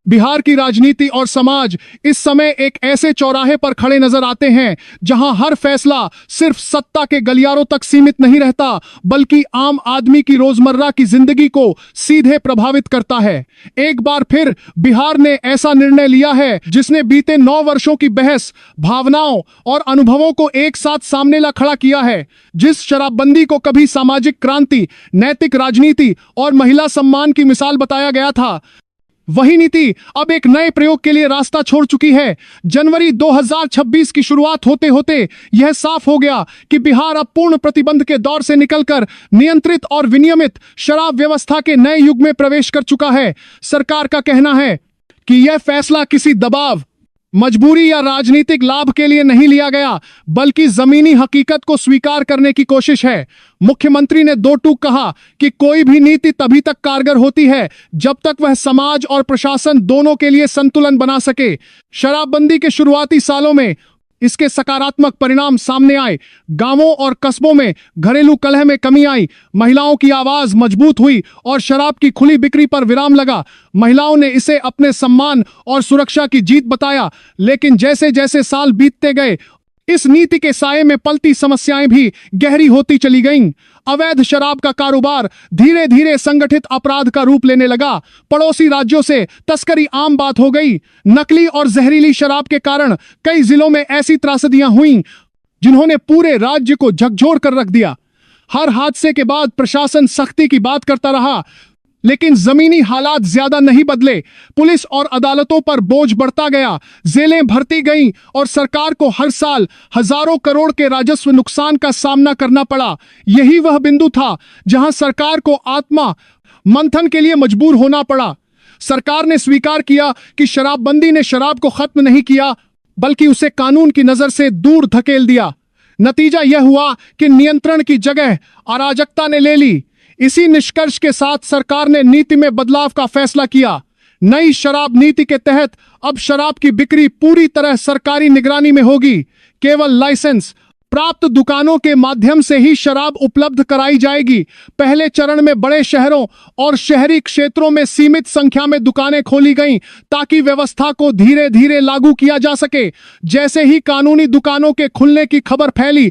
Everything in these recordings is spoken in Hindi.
बिहार की राजनीति और समाज इस समय एक ऐसे चौराहे पर खड़े नजर आते हैं जहां हर फैसला सिर्फ सत्ता के गलियारों तक सीमित नहीं रहता, बल्कि आम आदमी की रोजमर्रा की जिंदगी को सीधे प्रभावित करता है। एक बार फिर बिहार ने ऐसा निर्णय लिया है जिसने बीते 9 वर्षों की बहस, भावनाओं और अनुभवों को एक साथ सामने ला खड़ा किया है। जिस शराबबंदी को कभी सामाजिक क्रांति, नैतिक राजनीति और महिला सम्मान की मिसाल बताया गया था, वही नीति अब एक नए प्रयोग के लिए रास्ता छोड़ चुकी है। जनवरी 2026 की शुरुआत होते होते यह साफ हो गया कि बिहार अब पूर्ण प्रतिबंध के दौर से निकलकर नियंत्रित और विनियमित शराब व्यवस्था के नए युग में प्रवेश कर चुका है। सरकार का कहना है कि यह फैसला किसी दबाव, मजबूरी या राजनीतिक लाभ के लिए नहीं लिया गया, बल्कि जमीनी हकीकत को स्वीकार करने की कोशिश है। मुख्यमंत्री ने दो टूक कहा कि कोई भी नीति तभी तक कारगर होती है जब तक वह समाज और प्रशासन दोनों के लिए संतुलन बना सके। शराबबंदी के शुरुआती सालों में इसके सकारात्मक परिणाम सामने आए। गांवों और कस्बों में घरेलू कलह में कमी आई, महिलाओं की आवाज मजबूत हुई और शराब की खुली बिक्री पर विराम लगा। महिलाओं ने इसे अपने सम्मान और सुरक्षा की जीत बताया। लेकिन जैसे जैसे साल बीतते गए, इस नीति के साये में पलती समस्याएं भी गहरी होती चली गईं। अवैध शराब का कारोबार धीरे धीरे संगठित अपराध का रूप लेने लगा। पड़ोसी राज्यों से तस्करी आम बात हो गई। नकली और जहरीली शराब के कारण कई जिलों में ऐसी त्रासदियां हुईं जिन्होंने पूरे राज्य को झकझोर कर रख दिया। हर हादसे के बाद प्रशासन सख्ती की बात करता रहा, लेकिन जमीनी हालात ज्यादा नहीं बदले। पुलिस और अदालतों पर बोझ बढ़ता गया, जेलें भरती गईं और सरकार को हर साल हजारों करोड़ के राजस्व नुकसान का सामना करना पड़ा। यही वह बिंदु था जहां सरकार को आत्मा मंथन के लिए मजबूर होना पड़ा। सरकार ने स्वीकार किया कि शराबबंदी ने शराब को खत्म नहीं किया, बल्कि उसे कानून की नजर से दूर धकेल दिया। नतीजा यह हुआ कि नियंत्रण की जगह अराजकता ने ले ली। इसी निष्कर्ष के साथ सरकार ने नीति में बदलाव का फैसला किया। नई शराब नीति के तहत अब शराब की बिक्री पूरी तरह सरकारी निगरानी में होगी। केवल लाइसेंस प्राप्त दुकानों के माध्यम से ही शराब उपलब्ध कराई जाएगी। पहले चरण में बड़े शहरों और शहरी क्षेत्रों में सीमित संख्या में दुकानें खोली गईं ताकि व्यवस्था को धीरे धीरे लागू किया जा सके। जैसे ही कानूनी दुकानों के खुलने की खबर फैली,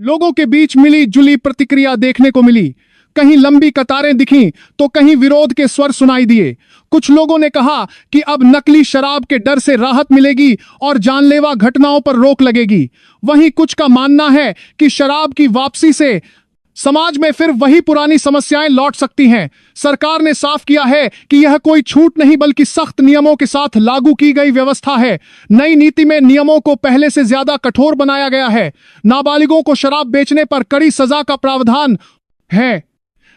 लोगों के बीच मिली जुली प्रतिक्रिया देखने को मिली। कहीं लंबी कतारें दिखीं तो कहीं विरोध के स्वर सुनाई दिए। कुछ लोगों ने कहा कि अब नकली शराब के डर से राहत मिलेगी और जानलेवा घटनाओं पर रोक लगेगी। वहीं कुछ का मानना है कि शराब की वापसी से समाज में फिर वही पुरानी समस्याएं लौट सकती हैं। सरकार ने साफ किया है कि यह कोई छूट नहीं, बल्कि सख्त नियमों के साथ लागू की गई व्यवस्था है। नई नीति में नियमों को पहले से ज्यादा कठोर बनाया गया है। नाबालिगों को शराब बेचने पर कड़ी सजा का प्रावधान है।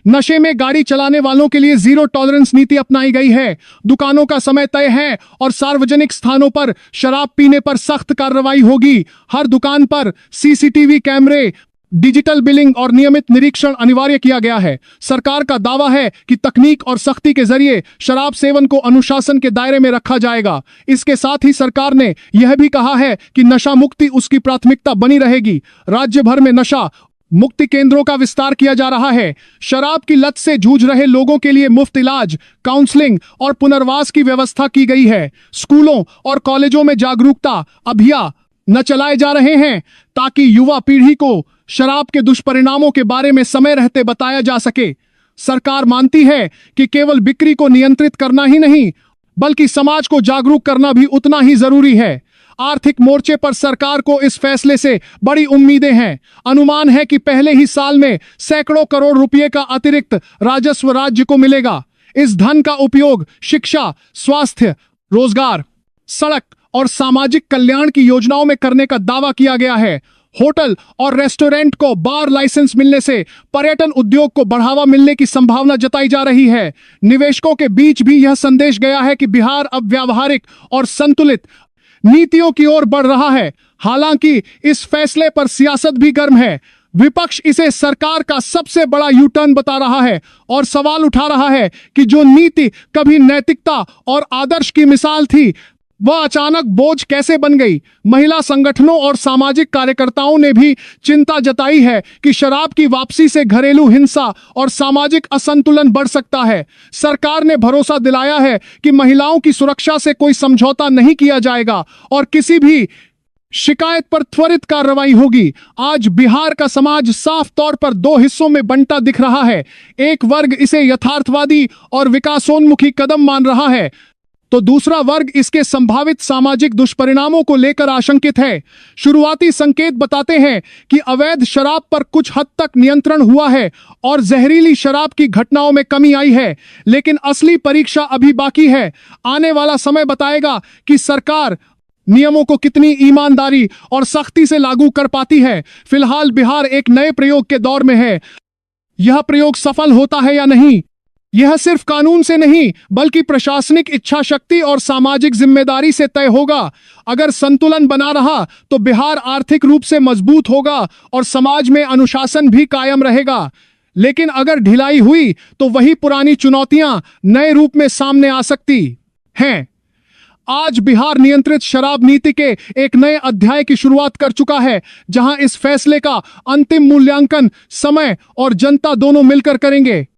नशे में गाड़ी चलाने वालों के लिए जीरो टॉलरेंस नीति अपनाई गई है। दुकानों का समय तय है और सार्वजनिक स्थानों पर शराब पीने पर सख्त कार्रवाई होगी। हर दुकान पर सीसीटीवी कैमरे, डिजिटल बिलिंग और नियमित निरीक्षण अनिवार्य किया गया है। सरकार का दावा है कि तकनीक और सख्ती के जरिए शराब सेवन को अनुशासन के दायरे में रखा जाएगा। इसके साथ ही सरकार ने यह भी कहा है कि नशा मुक्ति उसकी प्राथमिकता बनी रहेगी। राज्य भर में नशा मुक्ति केंद्रों का विस्तार किया जा रहा है। शराब की लत से जूझ रहे लोगों के लिए मुफ्त इलाज, काउंसलिंग और पुनर्वास की व्यवस्था की गई है। स्कूलों और कॉलेजों में जागरूकता अभियान चलाए जा रहे हैं ताकि युवा पीढ़ी को शराब के दुष्परिणामों के बारे में समय रहते बताया जा सके। सरकार मानती है कि केवल बिक्री को नियंत्रित करना ही नहीं, बल्कि समाज को जागरूक करना भी उतना ही जरूरी है। आर्थिक मोर्चे पर सरकार को इस फैसले से बड़ी उम्मीदें हैं। अनुमान है कि पहले ही साल में सैकड़ों करोड़ रुपए का अतिरिक्त राजस्व राज्य को मिलेगा। इस धन का उपयोग शिक्षा, स्वास्थ्य, रोजगार, सड़क और सामाजिक कल्याण की योजनाओं में करने का दावा किया गया है। होटल और रेस्टोरेंट को बार लाइसेंस मिलने से पर्यटन उद्योग को बढ़ावा मिलने की संभावना जताई जा रही है। निवेशकों के बीच भी यह संदेश गया है कि बिहार अब व्यावहारिक और संतुलित नीतियों की ओर बढ़ रहा है। हालांकि इस फैसले पर सियासत भी गर्म है। विपक्ष इसे सरकार का सबसे बड़ा यू टर्न बता रहा है और सवाल उठा रहा है कि जो नीति कभी नैतिकता और आदर्श की मिसाल थी, वह अचानक बोझ कैसे बन गई। महिला संगठनों और सामाजिक कार्यकर्ताओं ने भी चिंता जताई है कि शराब की वापसी से घरेलू हिंसा और सामाजिक असंतुलन बढ़ सकता है। सरकार ने भरोसा दिलाया है कि महिलाओं की सुरक्षा से कोई समझौता नहीं किया जाएगा और किसी भी शिकायत पर त्वरित कार्रवाई होगी। आज बिहार का समाज साफ तौर पर दो हिस्सों में बंटा दिख रहा है। एक वर्ग इसे यथार्थवादी और विकासोन्मुखी कदम मान रहा है, तो दूसरा वर्ग इसके संभावित सामाजिक दुष्परिणामों को लेकर आशंकित है। शुरुआती संकेत बताते हैं कि अवैध शराब पर कुछ हद तक नियंत्रण हुआ है और जहरीली शराब की घटनाओं में कमी आई है, लेकिन असली परीक्षा अभी बाकी है। आने वाला समय बताएगा कि सरकार नियमों को कितनी ईमानदारी और सख्ती से लागू कर पाती है। फिलहाल बिहार एक नए प्रयोग के दौर में है। यह प्रयोग सफल होता है या नहीं, यह सिर्फ कानून से नहीं बल्कि प्रशासनिक इच्छा शक्ति और सामाजिक जिम्मेदारी से तय होगा। अगर संतुलन बना रहा तो बिहार आर्थिक रूप से मजबूत होगा और समाज में अनुशासन भी कायम रहेगा। लेकिन अगर ढिलाई हुई तो वही पुरानी चुनौतियां नए रूप में सामने आ सकती हैं। आज बिहार नियंत्रित शराब नीति के एक नए अध्याय की शुरुआत कर चुका है, जहां इस फैसले का अंतिम मूल्यांकन समय और जनता दोनों मिलकर करेंगे।